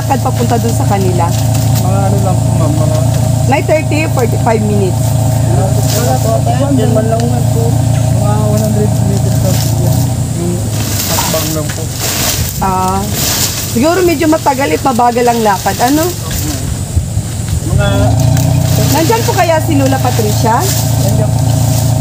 lakad papunta dun sa kanila? Mga ano lang po ma'am, mga 9:30, 45 minutes. Diyan man lang po. Mga 100 meters lang po yan. Yung hakbang lang po. Siguro medyo matagal at mabagal ang lakad. Ano? Mga Nandyan po kaya si Lola Patricia? nandiyan po.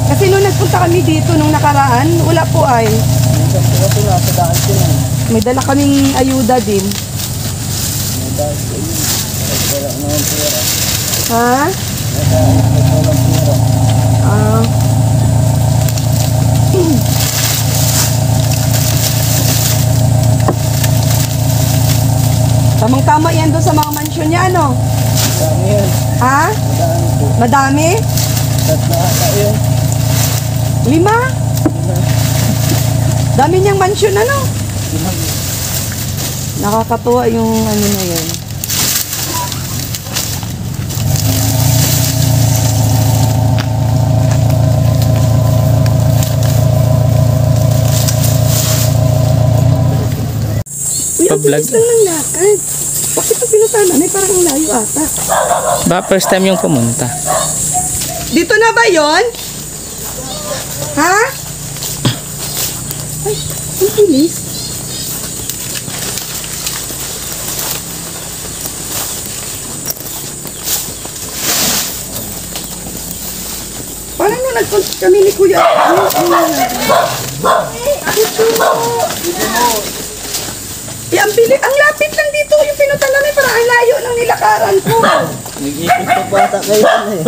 Kasi nung nagpunta kami dito nung nakaraan, wala po ay. Nandiyan po kasi nasa daan ko lang. May dala kaming ayuda din. May daan ko yun. Wala naman pera. Ha? May daan ko walang pera. Tamang-tama yan doon sa mga mansyon niya, ano? Dami yan. Ha? Madaan po. Madami? Tatlo ata yun. 5? Dami niyang mansyon, ano? Nakakatuwa yung ano na yan. Uy, ang bilis lang ng lakad. Bakit ang pinuntahan namin? Parang ang layo ata. Ba, first time yung pumunta. Dito na ba yon? Ha? Ay, ang bilis. Parang nung nagpunta kami ni Kuya. Ang bilis. Ang lapit lang dito. Yung pinuntahan namin parang ang layo ng nilakaran ko. Nag-ikot pa bata kayo eh.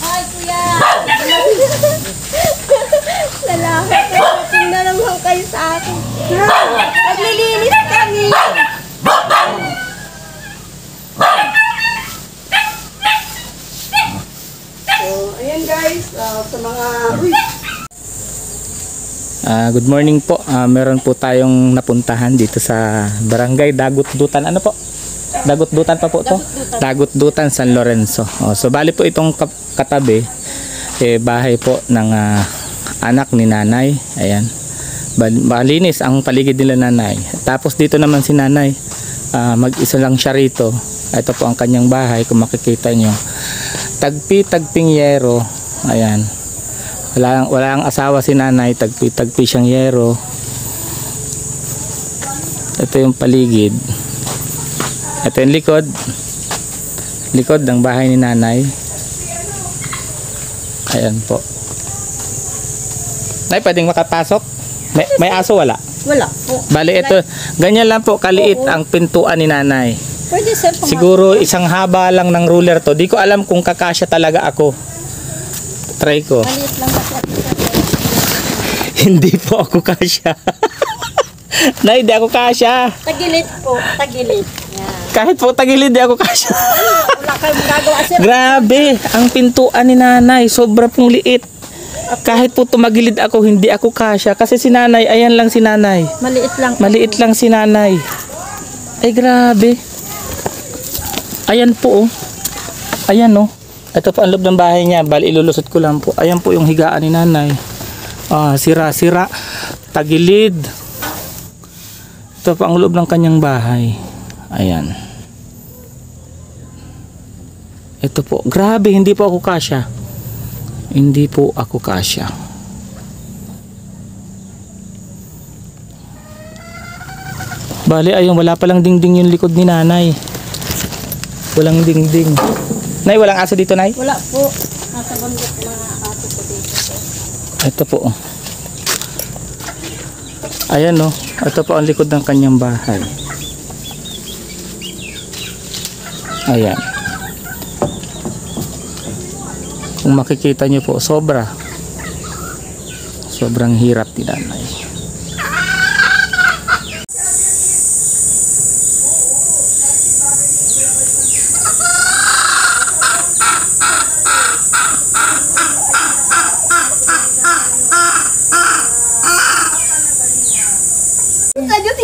Ay, kuya! Lalaki, tingnan na naman kayo sa akin. Naglilinis kami. So, ayan guys. Sa mga... Uy! Good morning po. Meron po tayong napuntahan dito sa Barangay Dagutdutan. Ano po? Dagutdutan pa po to? Dagutdutan, San Lorenzo. So bali po itong katabi bahay po ng anak ni nanay. Ayan. Malinis ang paligid nila nanay. Tapos dito naman si nanay. Mag-isa lang siya rito. Ito po ang kanyang bahay kung makikita nyo. Tagpi-tagping yero. Ayan. Wala ang asawa si nanay, tagpi siyang yero. Ito yung paligid. Ito yung likod. Likod ng bahay ni nanay. Ayan po. Nay, pwedeng makapasok? May aso wala? Wala po. Bali, ito, ganyan lang po kaliit ang pintuan ni nanay. Pwede sir, pumasok. Siguro isang haba lang ng ruler to. Di ko alam kung kakasya talaga ako. Try ko. Maliit lang kasi ako sir. Hindi po ako kasya. Nay, di ako kasya. Tagilid po, tagilid. Yan. Kahit po tagilid, di ako kasya. Wala kayong gagawa sir. Grabe, ang pintuan ni nanay, sobra pong liit. Kahit po tumagilid ako, hindi ako kasya. Kasi si nanay, ayan lang si nanay. Maliit lang. Maliit lang si nanay. Ay, grabe. Ayan po, oh. Ayan, oh. Ito po ang loob ng bahay niya. Bali, ilulusot ko lang po. Ayan po yung higaan ni nanay. Sira-sira. Tagilid. Ito po ang loob ng kanyang bahay. Ayan. Ito po. Grabe, hindi po ako kasya. Hindi po ako kasya. Bali, ayun. Wala palang dingding yung likod ni nanay. Walang dingding. Nay, walang aso dito, Nay? Wala po. Nasa bundok mga ato po dito. Ito po. Ayan, no. Ito po ang likod ng kanyang bahay. Ayan. Kung makikita nyo po, sobrang hirap ni nanay.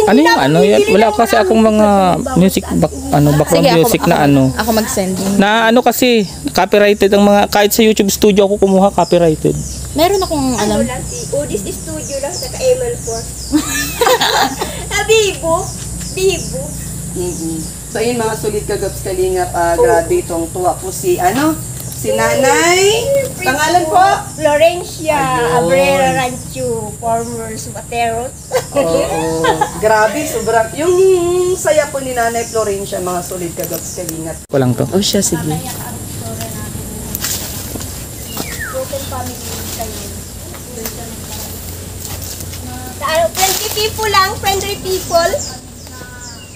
Ano yung ano? Wala kasi akong mga music background Sige, music na ano. Ako mag-send. Na ano kasi copyrighted ang mga, kahit sa YouTube studio ako kumuha copyrighted. Meron akong Ano alam. lang si Odis Studio lang sa ML Force. Bibo. Bibo. So ayun mga sulit kagaps kalingap, grabe itong tuwa po si si Nanay. Pangalan po? Florencia Ayun. Abrera Rancho, former Subateros. Oo. Grabe, sobrang. Yung saya po ni Nanay Florencia, mga sulit kagaps kalingap. Ko lang to. Oh, siya, sige. Broken family kayo. Friendly people lang, friendly people.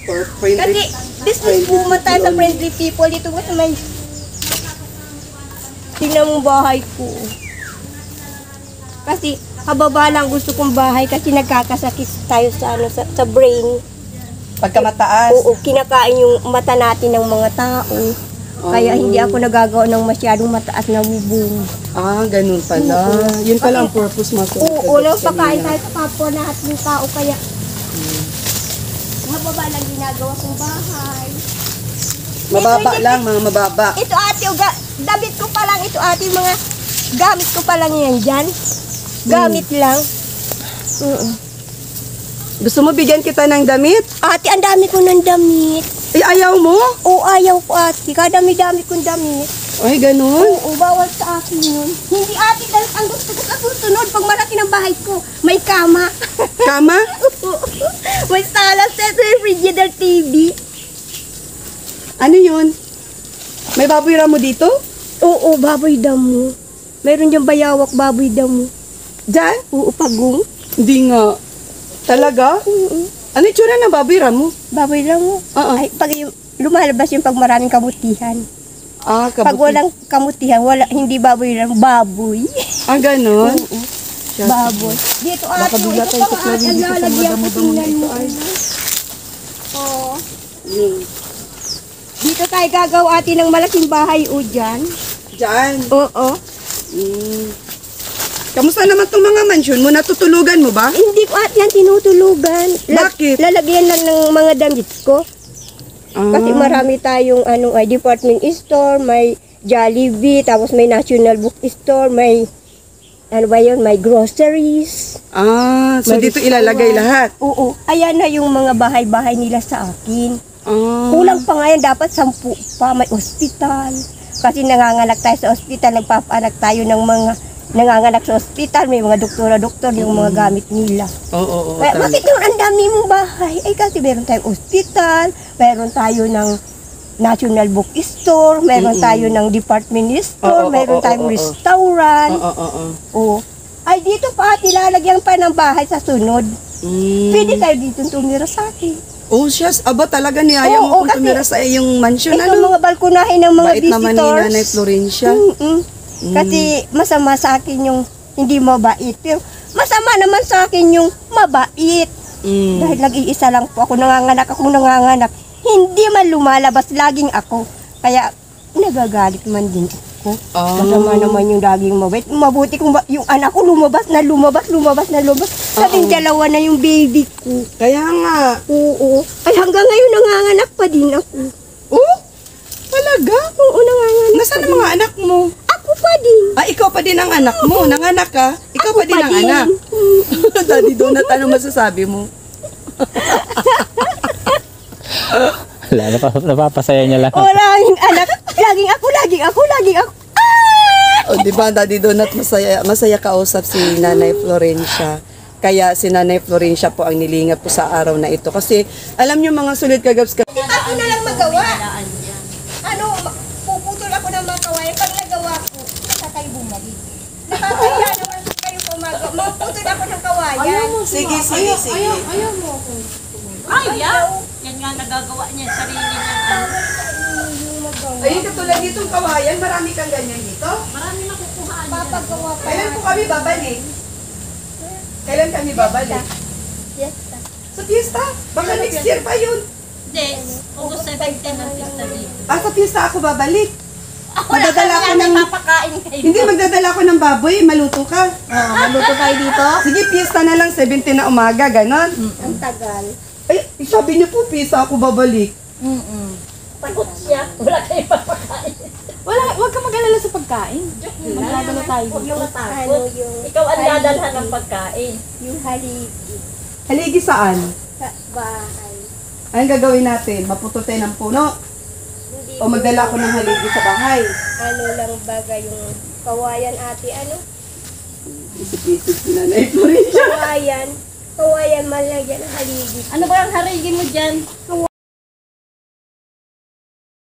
For friendly. Kasi business woman tayo sa friendly people. Dito ko sa may tingnan mong bahay ko. Kasi kababa lang gusto kong bahay kasi nagkakasakit tayo sa sa brain. Pagkamataas. Oo, kinakain yung mata natin ng mga tao. Kaya hindi ako nagagawa ng masyadong mataas na bubong. Ganun pala. Yun pala ang purpose mga sulit Oo, nang kagaps pagkain kalingap. tayo sa kapwa na at ng tao. Kaya mababa lang ginagawa kong bahay. Mababa lang, mga mababa. Ito ate, damit ko pa lang ito ate, mga gamit ko pa lang yan dyan. Gamit lang. Gusto mo bigyan kita ng damit? Ate, ang dami ko ng damit. Ayaw mo? Oo, ayaw ko ate. Kadami-dami kong damit. Ay, ganun. Oo, bawal sa akin yun. Hindi ate, dahil ang gusto ko sa susunod, pag malaki ng bahay ko, may kama. Kama? May sala set, refrigerator, TV. Ano yun? May baboy ramo dito? Oo, baboy damo. Meron diyang bayawak baboy damo. Diyan? Oo, pagong. Hindi nga. Talaga? Oo. Ano yung tsura ng baboy ramo? Baboy damo. Oo. Ay, pag lumalabas yung pag maraming kamutihan. Pag Kabuti. walang kamutihan, hindi baboy lang, baboy. Ganun? Oo. Baboy. Dito ate, bigla ito tayo pa tuklarin ate, ang dito sa lalagyan ko, madamo-damo tingnan dito, mo. ay. Oo. Dito tayo gagawa ate ng malaking bahay o dyan. Diyan. Oo. Kamusta naman itong mga mansyon mo? Natutulugan mo ba? Hindi ko ate yan tinutulugan. Bakit? Lalagyan lang ng mga damit ko. Kasi marami tayong ay department store, may Jollibee, tapos may National Book Store, may may groceries. So May dito restaurant. ilalagay lahat? Oo. Ayan na yung mga bahay-bahay nila sa akin. Kulang pa nga yan, dapat 10 pa, may ospital. Kasi nanganganak tayo sa ospital, nagpapanak tayo ng mga nanganganak sa ospital, may mga doktora-doktor, yung mga gamit nila. Oo. Kaya bakit naman ang dami mong bahay? Ay kasi meron tayong ospital, meron tayo ng National Book Store, meron tayo ng department store, meron tayong restaurant. Oo. Ay dito pa, lalagyan pa ng bahay sa sunod. Pwede tayo dito tumira sa akin. Oh, siyas. Aba, talaga niyaya mo kung kasi tumira sa iyong mansion. Ito mga balkonahe ng mga Bait naman ni visitors. Nanay Florencia. Kasi masama sa akin yung hindi mabait. Pero masama naman sa akin yung mabait. Dahil nag-iisa lang po ako, nanganganak. Hindi man lumalabas, laging ako. Kaya nagagalit man din ako. Masama naman yung laging mabait. Mabuti kung yung anak ko lumabas. Sabing dalawa na yung baby ko. Kaya nga. Oo. Ay hanggang ngayon nanganganak pa din ako. Oh? Talaga? Oo, nanganganak. Nasaan ang mga anak mo? Ako pa din. Ikaw pa din ang anak mo. Nanganak ka? Ikaw pa din ang anak. Daddy Donut, ano masasabi mo? Wala, napapasaya niya lang. Maraming anak. Laging ako. O, di ba, Daddy Donut, masaya kausap si Nanay Florencia. Kaya si Nanay Florencia po ang nilingap po sa araw na ito. Kasi, alam niyo mga sulit kagaps ka. Ako na lang magawa. Puputol ako ng mga kawayan. Pag nagawa ko, saka tayo bumalik. Nakakaya naman kayo pumagawa. Maputol ako ng kawayan. Sige. Yan nga nagagawa niya, sarili niya. Ayun, katulad ditong kawayan, marami kang ganyan dito. Marami nakukuhaan. Papagawa pa. Kailan po kami babalik? Kailan kami babalik? Yes. Sa fiesta? Baka next year pa yun. Hindi, August 17 ang pista dito. Sa fiesta ako babalik. Magdadala ako ng... Papakain kayo. Hindi, magdadala ako ng baboy. Maluto ka. Maluto tayo dito. Sige, fiesta na lang, 17 na umaga, ganon. Ang tagal. Ay, sabi niyo po, fiesta ako babalik. Takot siya. Wala kayo papakain. Wala, huwag ka mag-alala sa pagkain. Magdadala tayo Huwag dito. yung Ano matakot. yung Ikaw ang dadalhan ng pagkain. yung haligi Haligi saan? sa bahay. Anong gagawin natin? Mapututin ng puno? Hindi O magdala ko ng haligi sa bahay? ano lang baga yung kawayan ate, ano? Isip-isip si Nanay Florencia. Kawayan malagyan ng haligi. Ano ba ang harigi mo dyan?